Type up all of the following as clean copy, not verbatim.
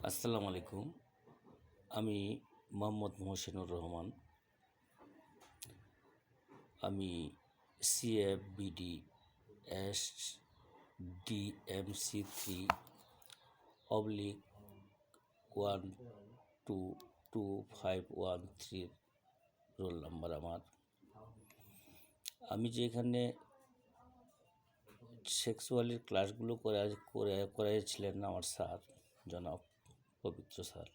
আসসালামু আলাইকুম। আমি মোহাম্মদ মোহসিনুর রহমান। আমি সিএফবিডি SDMC3/1222513 রোল নাম্বার আমার। আমি যে এখানে সেক্সুয়ালের ক্লাসগুলো করাইছিলেন আমার স্যার, জনাব পবিত্র স্যার,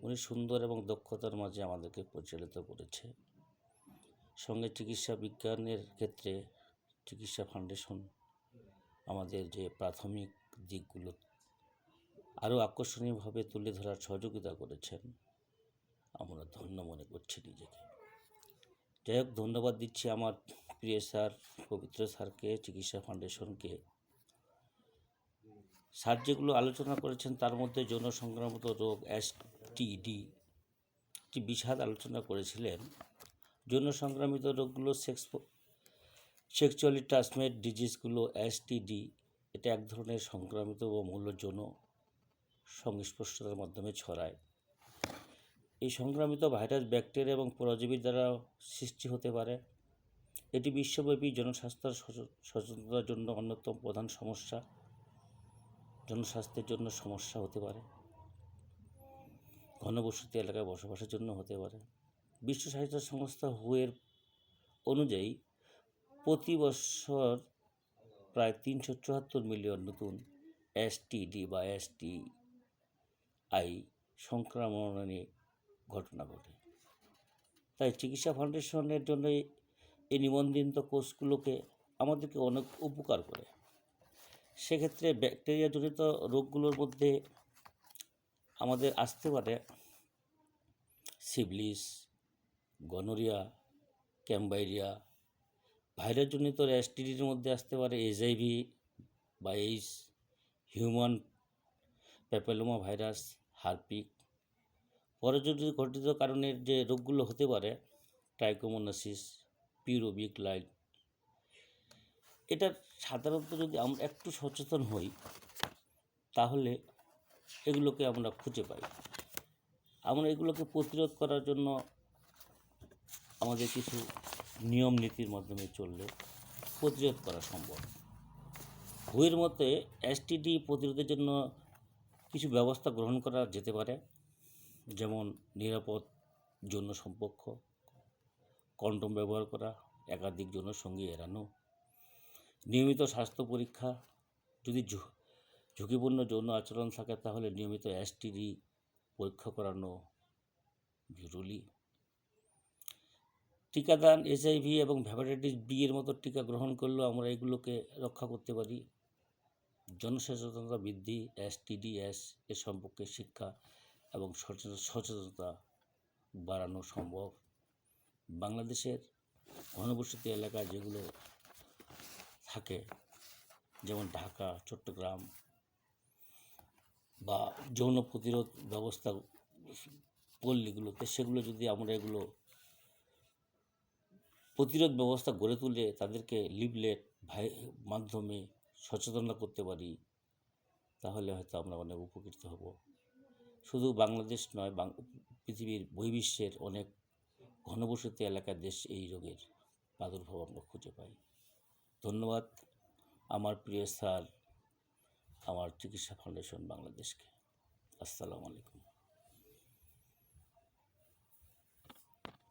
উনি সুন্দর এবং দক্ষতার মাঝে আমাদেরকে পরিচালিত করেছে। সঙ্গে চিকিৎসা বিজ্ঞানের ক্ষেত্রে চিকিৎসা ফাউন্ডেশন আমাদের যে প্রাথমিক দিকগুলো আরও আকর্ষণীয়ভাবে তুলে ধরার সহযোগিতা করেছেন। আমরা ধন্য মনে করছি নিজেকে। যাই হোক, ধন্যবাদ দিচ্ছি আমার প্রিয় স্যার পবিত্র স্যারকে, চিকিৎসা ফাউন্ডেশনকে। স্যার যেগুলো আলোচনা করেছেন তার মধ্যে যৌন সংক্রামিত রোগ STD একটি বিশদ আলোচনা করেছিলেন। যৌন সংক্রামিত রোগগুলো সেক্সুয়ালি ট্রান্সমিটেড ডিজিজগুলো STD, এটা এক ধরনের সংক্রামিত ও মূল যৌন সংস্পর্শের মাধ্যমে ছড়ায়। এই সংক্রামিত ভাইরাস ব্যাকটেরিয়া এবং পরজীবীর দ্বারা সৃষ্টি হতে পারে। এটি বিশ্বব্যাপী জনস্বাস্থ্য সচেতনতার জন্য অন্যতম প্রধান সমস্যা, জনস্বাস্থ্যের জন্য সমস্যা হতে পারে, ঘনবসতি এলাকায় বসবাসের জন্য হতে পারে। বিশ্ব স্বাস্থ্য সংস্থা WHO-এর অনুযায়ী প্রতি বছর প্রায় 374 মিলিয়ন নতুন STD বা STI সংক্রমণের ঘটনা ঘটে। তাই চিকিৎসা ফাউন্ডেশনের জন্য এই নিবন্ধিত কোর্সগুলোকে আমাদেরকে অনেক উপকার করে। সেক্ষেত্রে ব্যাকটেরিয়াজনিত রোগগুলোর মধ্যে আমাদের আসতে পারে সিফিলিস, গনোরিয়া, ক্যাম্বাইরিয়া। ভাইরাসজনিত STDর মধ্যে আসতে পারে HIV বা AIDS, human papilloma virus, Harpic. পরজীবী ঘটিত কারণের যে রোগগুলো হতে পারে ট্রাইকোমোনাসিস, পিউরোবিক লাইট। এটা সাধারণত যদি আমরা একটু সচেতন হই তাহলে এগুলোকে আমরা খুঁজে পাই। আমরা এগুলোকে প্রতিরোধ করার জন্য আমাদের কিছু নিয়ম নীতির মাধ্যমে চললে প্রতিরোধ করা সম্ভব। WHO-এর মতে STD প্রতিরোধের জন্য কিছু ব্যবস্থা গ্রহণ করা যেতে পারে, যেমন নিরাপদ যৌন সম্পর্ক, কন্ডোম ব্যবহার করা, একাধিক যৌন সঙ্গী এড়ানো, নিয়মিত স্বাস্থ্য পরীক্ষা। যদি ঝুঁকিপূর্ণ যৌন আচরণ থাকে তাহলে নিয়মিত STD পরীক্ষা করানো জরুরি। টিকাদান, HIV এবং হেপাটাইটিস B এর মতো টিকা গ্রহণ করলেও আমরা এগুলোকে রক্ষা করতে পারি। জনসচেতনতা বৃদ্ধি, STDs এর সম্পর্কে শিক্ষা এবং সচেতনতা বাড়ানো সম্ভব। বাংলাদেশের ঘনবসতি এলাকায় যেগুলো থাকে, যেমন ঢাকা, চট্টগ্রাম বা যৌন প্রতিরোধ ব্যবস্থা পল্লীগুলোতে, সেগুলো যদি আমরা এগুলো প্রতিরোধ ব্যবস্থা গড়ে তুলে তাদেরকে লিফলেট মাধ্যমে সচেতনতা করতে পারি, তাহলে হয়তো আমরা অনেক উপকৃত হব। শুধু বাংলাদেশ নয়, পৃথিবীর বহির্বিশ্বের অনেক ঘনবসতি এলাকার দেশ এই রোগের প্রাদুর্ভাব আমরা খুঁজে পাই। ধন্যবাদ আমার প্রিয় স্যার, আমার চিকিৎসা ফাউন্ডেশন বাংলাদেশকে। আসসালামু আলাইকুম।